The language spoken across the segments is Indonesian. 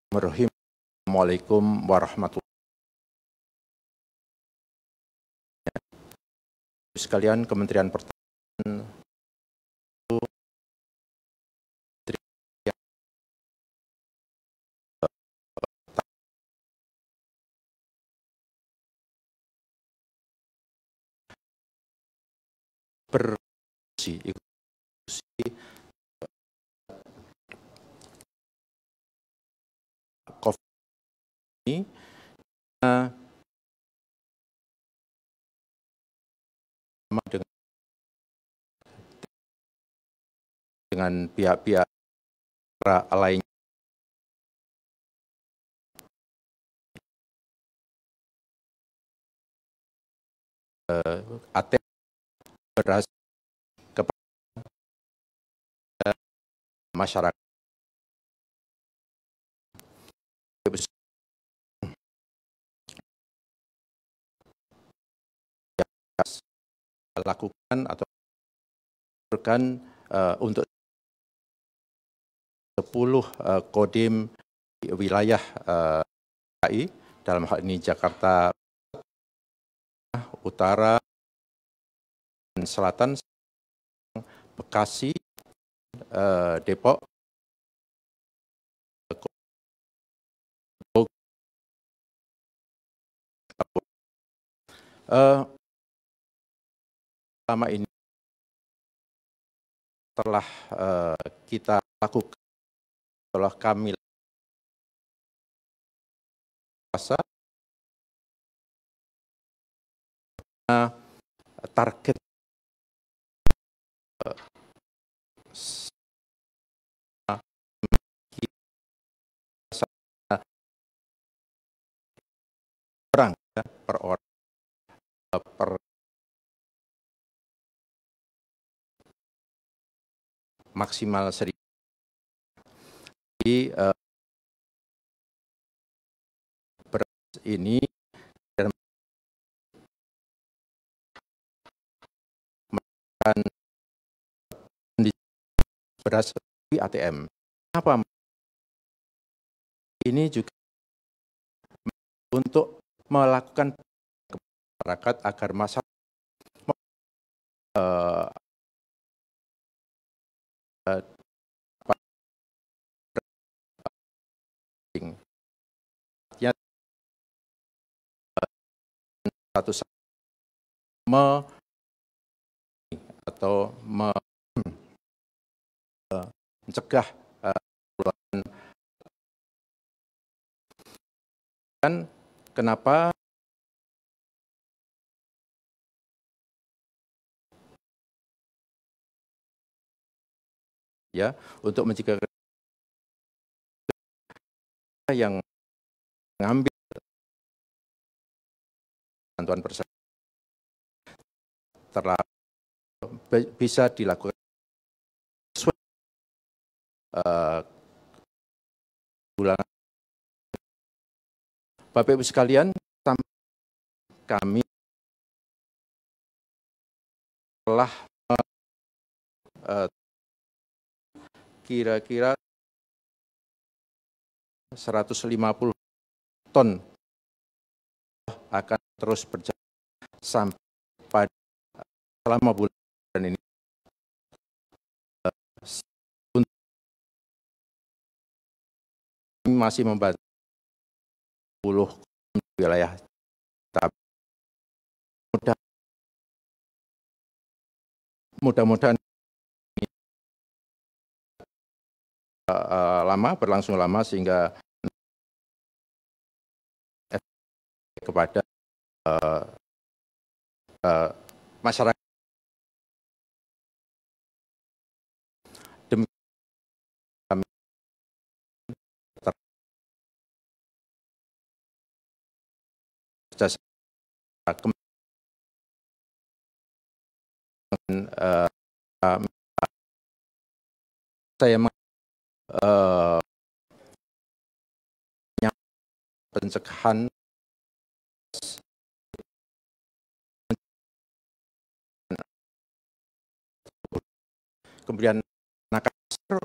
Bismillahirrahmanirrahim. Assalamualaikum warahmatullahi wabarakatuh. Sekalian, Kementerian Pertanian berfungsi COVID ini sama dengan pihak-pihak lainnya ATM beras kepada masyarakat. Lakukan atau berikan untuk 10 kodim di wilayah DKI, dalam hal ini Jakarta Utara dan Selatan, Bekasi, Depok, selama ini telah kita lakukan, setelah kami puasa, target orang per orang per maksimal 1.000. Jadi beras ini dan beras di ATM. Apa? Ini juga untuk melakukan ke masyarakat agar masyarakat satu atau mencegah kan kenapa ya, untuk mencegah yang mengambil bantuan bersama bisa dilakukan ulangan. Bapak Ibu sekalian, kami telah kira-kira 150 ton akan terus berjalan sampai pada selama bulan ini masih membantu 10 wilayah. Mudah-mudahan berlangsung lama sehingga kepada masyarakat. Demikian kami saya pencegahan kemudian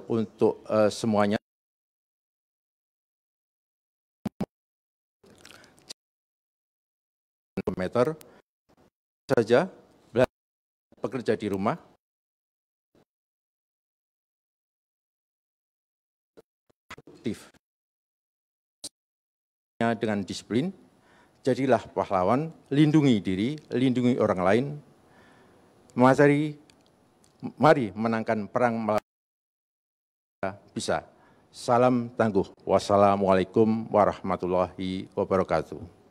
untuk semuanya meter saja bekerja di rumah aktif dengan disiplin, jadilah pahlawan, lindungi diri, lindungi orang lain. Mari menangkan perang melawan bisa. Salam tangguh. Wassalamualaikum warahmatullahi wabarakatuh.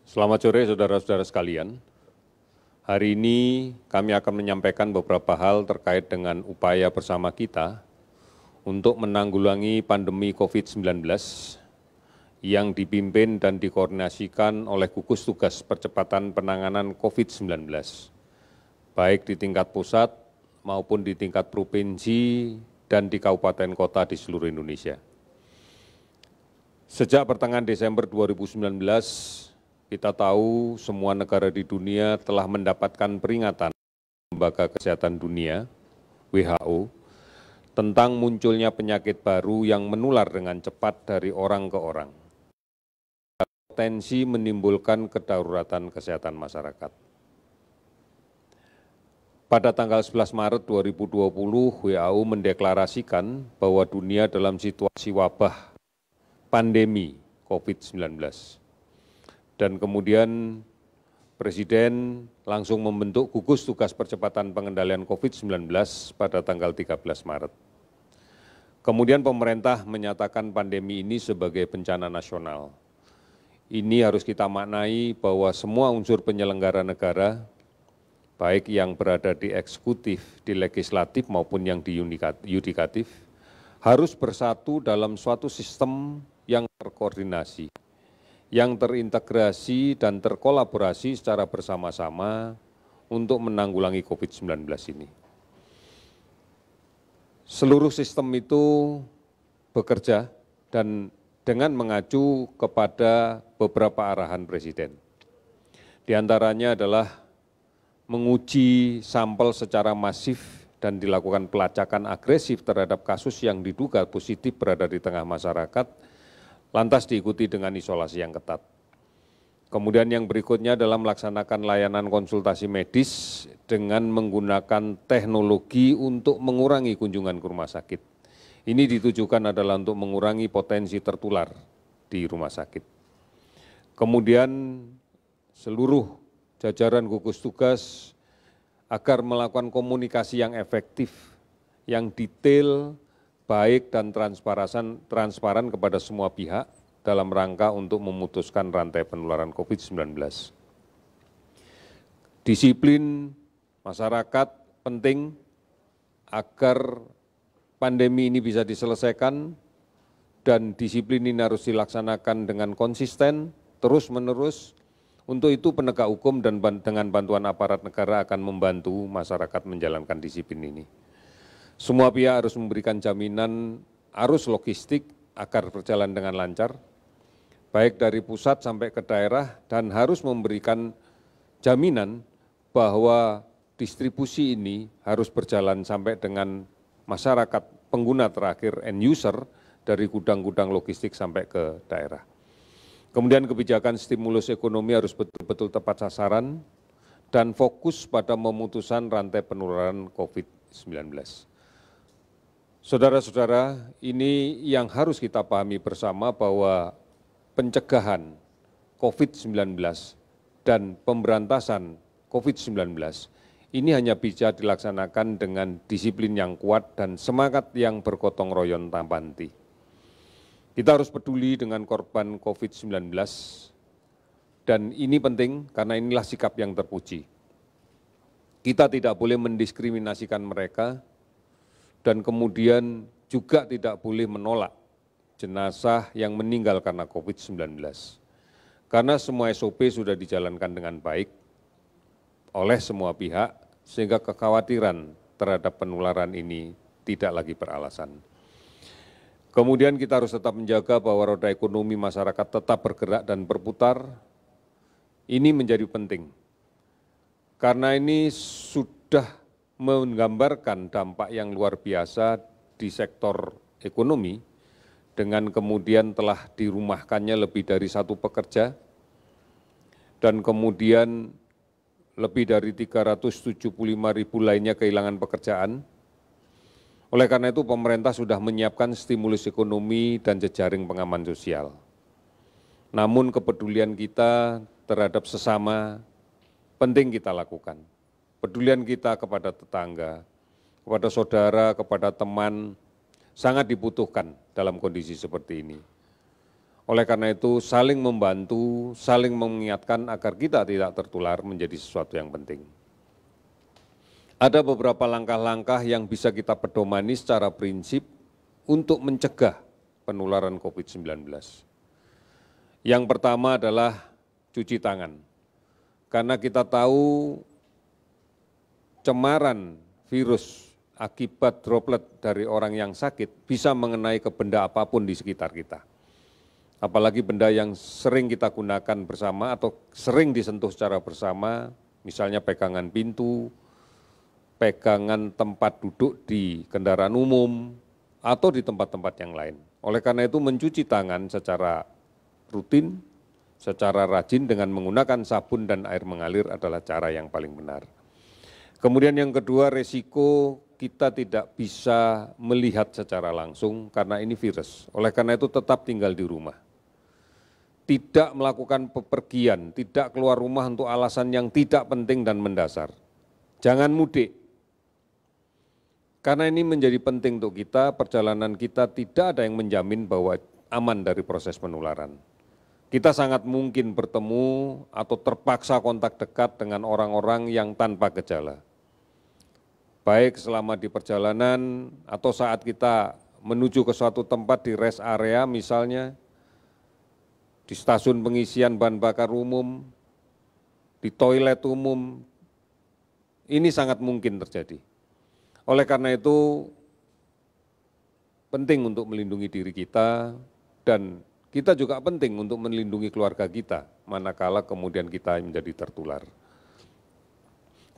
Selamat sore saudara-saudara sekalian. Hari ini kami akan menyampaikan beberapa hal terkait dengan upaya bersama kita untuk menanggulangi pandemi COVID-19 yang dipimpin dan dikoordinasikan oleh gugus tugas percepatan penanganan COVID-19, baik di tingkat pusat maupun di tingkat provinsi dan di kabupaten kota di seluruh Indonesia. Sejak pertengahan Desember 2019, kita tahu semua negara di dunia telah mendapatkan peringatan Lembaga Kesehatan Dunia, WHO, tentang munculnya penyakit baru yang menular dengan cepat dari orang ke orang. Potensi menimbulkan kedaruratan kesehatan masyarakat. Pada tanggal 11 Maret 2020, WHO mendeklarasikan bahwa dunia dalam situasi wabah pandemi COVID-19. Dan kemudian Presiden langsung membentuk gugus tugas percepatan pengendalian COVID-19 pada tanggal 13 Maret. Kemudian pemerintah menyatakan pandemi ini sebagai bencana nasional. Ini harus kita maknai bahwa semua unsur penyelenggara negara, baik yang berada di eksekutif, di legislatif maupun yang di yudikatif, harus bersatu dalam suatu sistem yang terkoordinasi, yang terintegrasi dan terkolaborasi secara bersama-sama untuk menanggulangi COVID-19 ini. Seluruh sistem itu bekerja dan dengan mengacu kepada beberapa arahan Presiden. Di antaranya adalah menguji sampel secara masif dan dilakukan pelacakan agresif terhadap kasus yang diduga positif berada di tengah masyarakat, lantas diikuti dengan isolasi yang ketat. Kemudian yang berikutnya adalah melaksanakan layanan konsultasi medis dengan menggunakan teknologi untuk mengurangi kunjungan ke rumah sakit. Ini ditujukan adalah untuk mengurangi potensi tertular di rumah sakit. Kemudian seluruh jajaran gugus tugas agar melakukan komunikasi yang efektif, yang detail, baik dan transparan kepada semua pihak dalam rangka untuk memutuskan rantai penularan COVID-19. Disiplin masyarakat penting agar pandemi ini bisa diselesaikan dan disiplin ini harus dilaksanakan dengan konsisten, terus-menerus. Untuk itu penegak hukum dan dengan bantuan aparat negara akan membantu masyarakat menjalankan disiplin ini. Semua pihak harus memberikan jaminan arus logistik agar berjalan dengan lancar, baik dari pusat sampai ke daerah, dan harus memberikan jaminan bahwa distribusi ini harus berjalan sampai dengan masyarakat pengguna terakhir, end user, dari gudang-gudang logistik sampai ke daerah. Kemudian kebijakan stimulus ekonomi harus betul-betul tepat sasaran dan fokus pada memutuskan rantai penularan COVID-19. Saudara-saudara, ini yang harus kita pahami bersama bahwa pencegahan COVID-19 dan pemberantasan COVID-19 ini hanya bisa dilaksanakan dengan disiplin yang kuat dan semangat yang bergotong royong tanpa henti. Kita harus peduli dengan korban COVID-19 dan ini penting karena inilah sikap yang terpuji. Kita tidak boleh mendiskriminasikan mereka, dan kemudian juga tidak boleh menolak jenazah yang meninggal karena COVID-19. Karena semua SOP sudah dijalankan dengan baik oleh semua pihak, sehingga kekhawatiran terhadap penularan ini tidak lagi beralasan. Kemudian kita harus tetap menjaga bahwa roda ekonomi masyarakat tetap bergerak dan berputar. Ini menjadi penting, karena ini sudah menggambarkan dampak yang luar biasa di sektor ekonomi, dengan kemudian telah dirumahkannya lebih dari 1 pekerja, dan kemudian lebih dari 375.000 lainnya kehilangan pekerjaan. Oleh karena itu pemerintah sudah menyiapkan stimulus ekonomi dan jejaring pengaman sosial. Namun kepedulian kita terhadap sesama penting kita lakukan. Pedulian kita kepada tetangga, kepada saudara, kepada teman sangat dibutuhkan dalam kondisi seperti ini. Oleh karena itu saling membantu, saling mengingatkan agar kita tidak tertular menjadi sesuatu yang penting. Ada beberapa langkah-langkah yang bisa kita pedomani secara prinsip untuk mencegah penularan COVID-19. Yang pertama adalah cuci tangan. Karena kita tahu cemaran virus akibat droplet dari orang yang sakit bisa mengenai ke benda apapun di sekitar kita. Apalagi benda yang sering kita gunakan bersama atau sering disentuh secara bersama, misalnya pegangan pintu, pegangan tempat duduk di kendaraan umum, atau di tempat-tempat yang lain. Oleh karena itu mencuci tangan secara rutin, secara rajin dengan menggunakan sabun dan air mengalir adalah cara yang paling benar. Kemudian yang kedua, resiko kita tidak bisa melihat secara langsung karena ini virus. Oleh karena itu tetap tinggal di rumah. Tidak melakukan bepergian, tidak keluar rumah untuk alasan yang tidak penting dan mendasar. Jangan mudik. Karena ini menjadi penting untuk kita, perjalanan kita tidak ada yang menjamin bahwa aman dari proses penularan. Kita sangat mungkin bertemu atau terpaksa kontak dekat dengan orang-orang yang tanpa gejala. Baik selama di perjalanan atau saat kita menuju ke suatu tempat di rest area misalnya, di stasiun pengisian bahan bakar umum, di toilet umum, ini sangat mungkin terjadi. Oleh karena itu, penting untuk melindungi diri kita dan kita juga penting untuk melindungi keluarga kita, manakala kemudian kita menjadi tertular.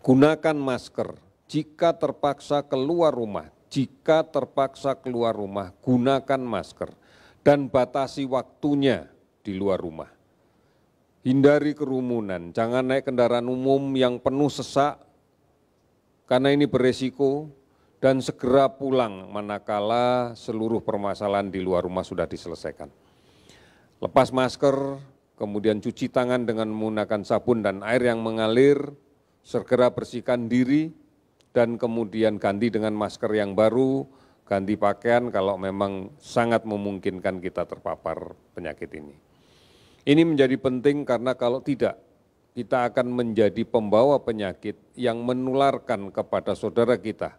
Gunakan masker jika terpaksa keluar rumah. Jika terpaksa keluar rumah, gunakan masker dan batasi waktunya di luar rumah. Hindari kerumunan, jangan naik kendaraan umum yang penuh sesak, karena ini beresiko, dan segera pulang manakala seluruh permasalahan di luar rumah sudah diselesaikan. Lepas masker, kemudian cuci tangan dengan menggunakan sabun dan air yang mengalir, segera bersihkan diri, dan kemudian ganti dengan masker yang baru, ganti pakaian kalau memang sangat memungkinkan kita terpapar penyakit ini. Ini menjadi penting karena kalau tidak, kita akan menjadi pembawa penyakit yang menularkan kepada saudara kita.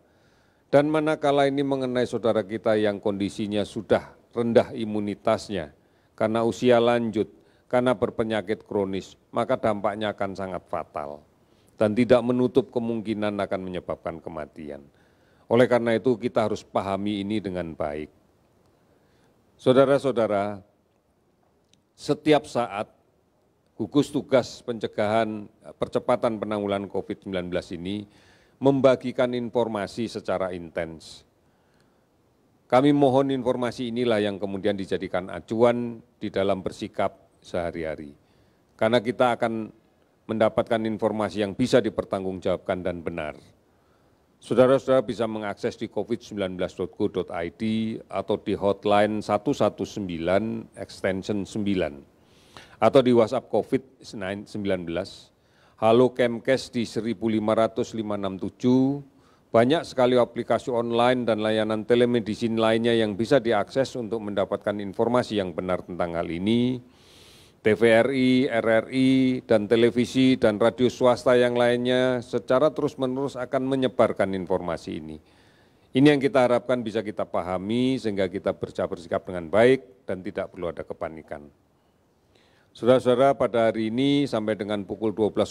Dan manakala ini mengenai saudara kita yang kondisinya sudah rendah imunitasnya, karena usia lanjut, karena berpenyakit kronis, maka dampaknya akan sangat fatal dan tidak menutup kemungkinan akan menyebabkan kematian. Oleh karena itu kita harus pahami ini dengan baik. Saudara-saudara, setiap saat gugus tugas pencegahan percepatan penanggulangan COVID-19 ini membagikan informasi secara intens. Kami mohon informasi inilah yang kemudian dijadikan acuan di dalam bersikap sehari-hari. Karena kita akan mendapatkan informasi yang bisa dipertanggungjawabkan dan benar. Saudara-saudara bisa mengakses di covid19.go.id atau di hotline 119 extension 9 atau di WhatsApp COVID-19 Halo Kemkes di 15567. Banyak sekali aplikasi online dan layanan telemedicine lainnya yang bisa diakses untuk mendapatkan informasi yang benar tentang hal ini. TVRI, RRI, dan televisi dan radio swasta yang lainnya secara terus-menerus akan menyebarkan informasi ini. Ini yang kita harapkan bisa kita pahami sehingga kita bersikap dengan baik dan tidak perlu ada kepanikan. Saudara-saudara, pada hari ini sampai dengan pukul 12.00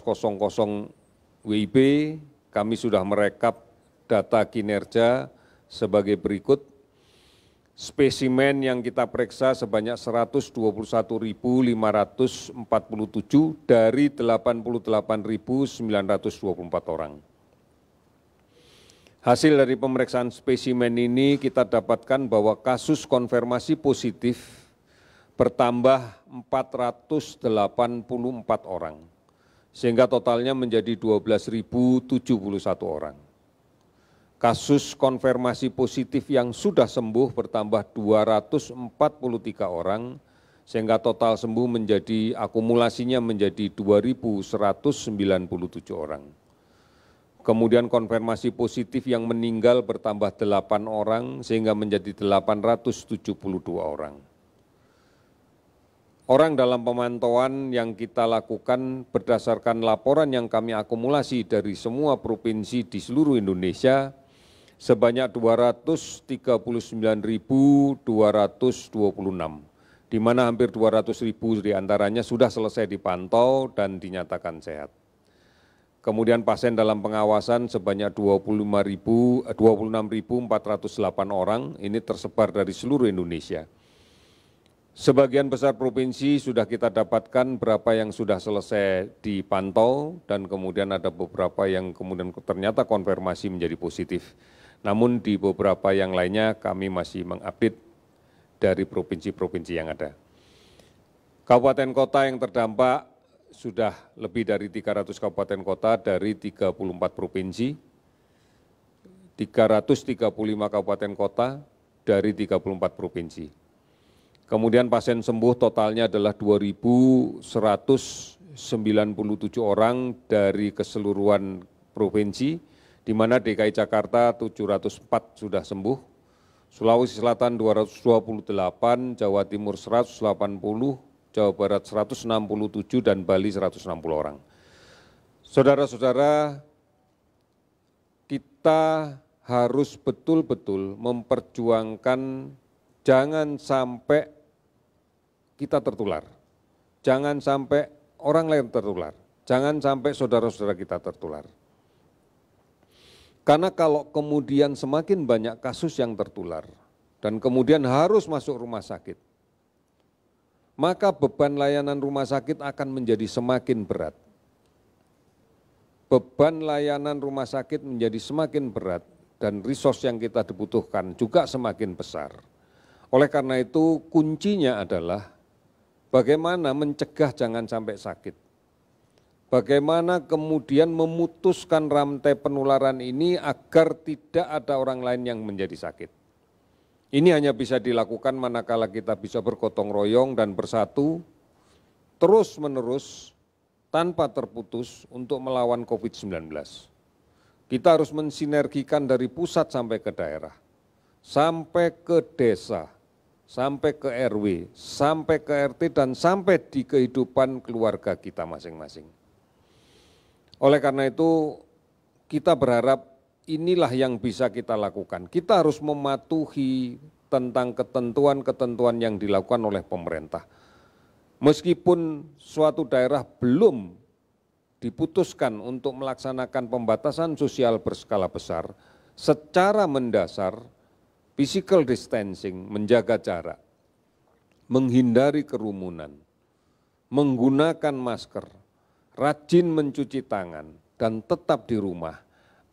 WIB, kami sudah merekap data kinerja sebagai berikut. spesimen yang kita periksa sebanyak 121.547 dari 88.924 orang. Hasil dari pemeriksaan spesimen ini kita dapatkan bahwa kasus konfirmasi positif bertambah 484 orang, sehingga totalnya menjadi 12.071 orang. Kasus konfirmasi positif yang sudah sembuh bertambah 243 orang, sehingga total sembuh menjadi akumulasinya menjadi 2.197 orang. Kemudian konfirmasi positif yang meninggal bertambah 8 orang, sehingga menjadi 872 orang. Orang dalam pemantauan yang kita lakukan berdasarkan laporan yang kami akumulasi dari semua provinsi di seluruh Indonesia, sebanyak 239.226, di mana hampir 200.000 diantaranya sudah selesai dipantau dan dinyatakan sehat. Kemudian pasien dalam pengawasan sebanyak 26.408 orang, ini tersebar dari seluruh Indonesia. Sebagian besar provinsi sudah kita dapatkan berapa yang sudah selesai dipantau dan kemudian ada beberapa yang kemudian ternyata konfirmasi menjadi positif. Namun di beberapa yang lainnya kami masih mengupdate dari provinsi-provinsi yang ada. Kabupaten kota yang terdampak sudah lebih dari 300 kabupaten kota dari 34 provinsi, 335 kabupaten kota dari 34 provinsi. Kemudian pasien sembuh totalnya adalah 2.197 orang dari keseluruhan provinsi, di mana DKI Jakarta 704 sudah sembuh, Sulawesi Selatan 228, Jawa Timur 180, Jawa Barat 167, dan Bali 160 orang. Saudara-saudara, kita harus betul-betul memperjuangkan jangan sampai kita tertular, jangan sampai orang lain tertular, jangan sampai saudara-saudara kita tertular. Karena kalau kemudian semakin banyak kasus yang tertular dan kemudian harus masuk rumah sakit, maka beban layanan rumah sakit akan menjadi semakin berat. Beban layanan rumah sakit menjadi semakin berat dan resource yang kita dibutuhkan juga semakin besar. Oleh karena itu kuncinya adalah bagaimana mencegah jangan sampai sakit. Bagaimana kemudian memutuskan rantai penularan ini agar tidak ada orang lain yang menjadi sakit. Ini hanya bisa dilakukan manakala kita bisa bergotong royong dan bersatu terus-menerus tanpa terputus untuk melawan COVID-19. Kita harus mensinergikan dari pusat sampai ke daerah, sampai ke desa, sampai ke RW, sampai ke RT, dan sampai di kehidupan keluarga kita masing-masing. Oleh karena itu, kita berharap inilah yang bisa kita lakukan. Kita harus mematuhi tentang ketentuan-ketentuan yang dilakukan oleh pemerintah. Meskipun suatu daerah belum diputuskan untuk melaksanakan pembatasan sosial berskala besar, secara mendasar, physical distancing, menjaga jarak, menghindari kerumunan, menggunakan masker, rajin mencuci tangan, dan tetap di rumah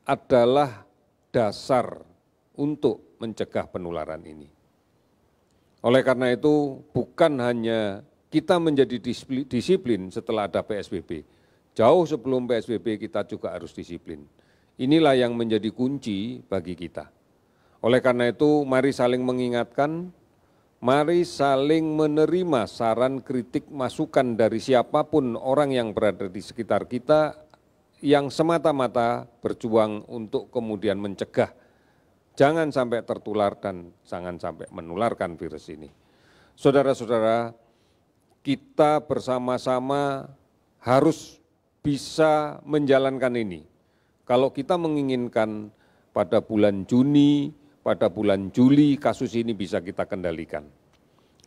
adalah dasar untuk mencegah penularan ini. Oleh karena itu, bukan hanya kita menjadi disiplin setelah ada PSBB, jauh sebelum PSBB kita juga harus disiplin. Inilah yang menjadi kunci bagi kita. Oleh karena itu, mari saling mengingatkan, mari saling menerima saran, kritik, masukan dari siapapun orang yang berada di sekitar kita yang semata-mata berjuang untuk kemudian mencegah jangan sampai tertular dan jangan sampai menularkan virus ini. Saudara-saudara, kita bersama-sama harus bisa menjalankan ini. Kalau kita menginginkan pada bulan Juni, pada bulan Juli kasus ini bisa kita kendalikan.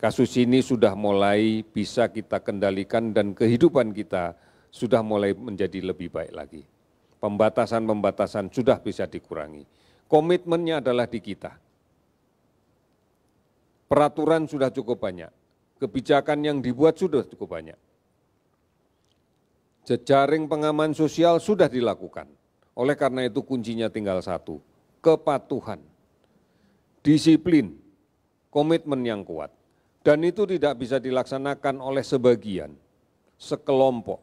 Kasus ini sudah mulai bisa kita kendalikan dan kehidupan kita sudah mulai menjadi lebih baik lagi. Pembatasan-pembatasan sudah bisa dikurangi. Komitmennya adalah di kita. peraturan sudah cukup banyak, kebijakan yang dibuat sudah cukup banyak. Jejaring pengaman sosial sudah dilakukan. Oleh karena itu kuncinya tinggal satu, kepatuhan, disiplin, komitmen yang kuat. Dan itu tidak bisa dilaksanakan oleh sebagian, sekelompok.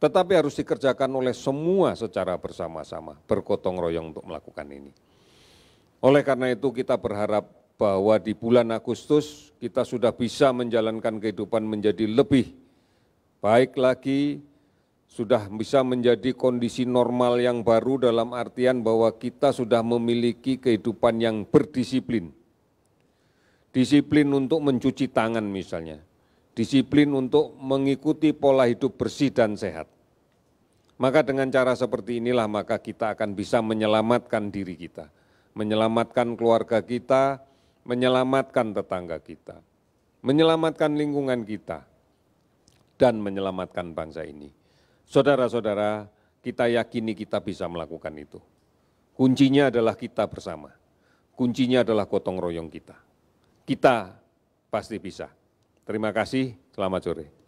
Tetapi harus dikerjakan oleh semua secara bersama-sama, bergotong royong untuk melakukan ini. Oleh karena itu kita berharap bahwa di bulan Agustus kita sudah bisa menjalankan kehidupan menjadi lebih baik lagi, sudah bisa menjadi kondisi normal yang baru dalam artian bahwa kita sudah memiliki kehidupan yang berdisiplin. Disiplin untuk mencuci tangan misalnya, disiplin untuk mengikuti pola hidup bersih dan sehat. Maka dengan cara seperti inilah maka kita akan bisa menyelamatkan diri kita, menyelamatkan keluarga kita, menyelamatkan tetangga kita, menyelamatkan lingkungan kita, dan menyelamatkan bangsa ini. Saudara-saudara, kita yakini kita bisa melakukan itu. Kuncinya adalah kita bersama, kuncinya adalah gotong royong kita. Kita pasti bisa. Terima kasih, selamat sore.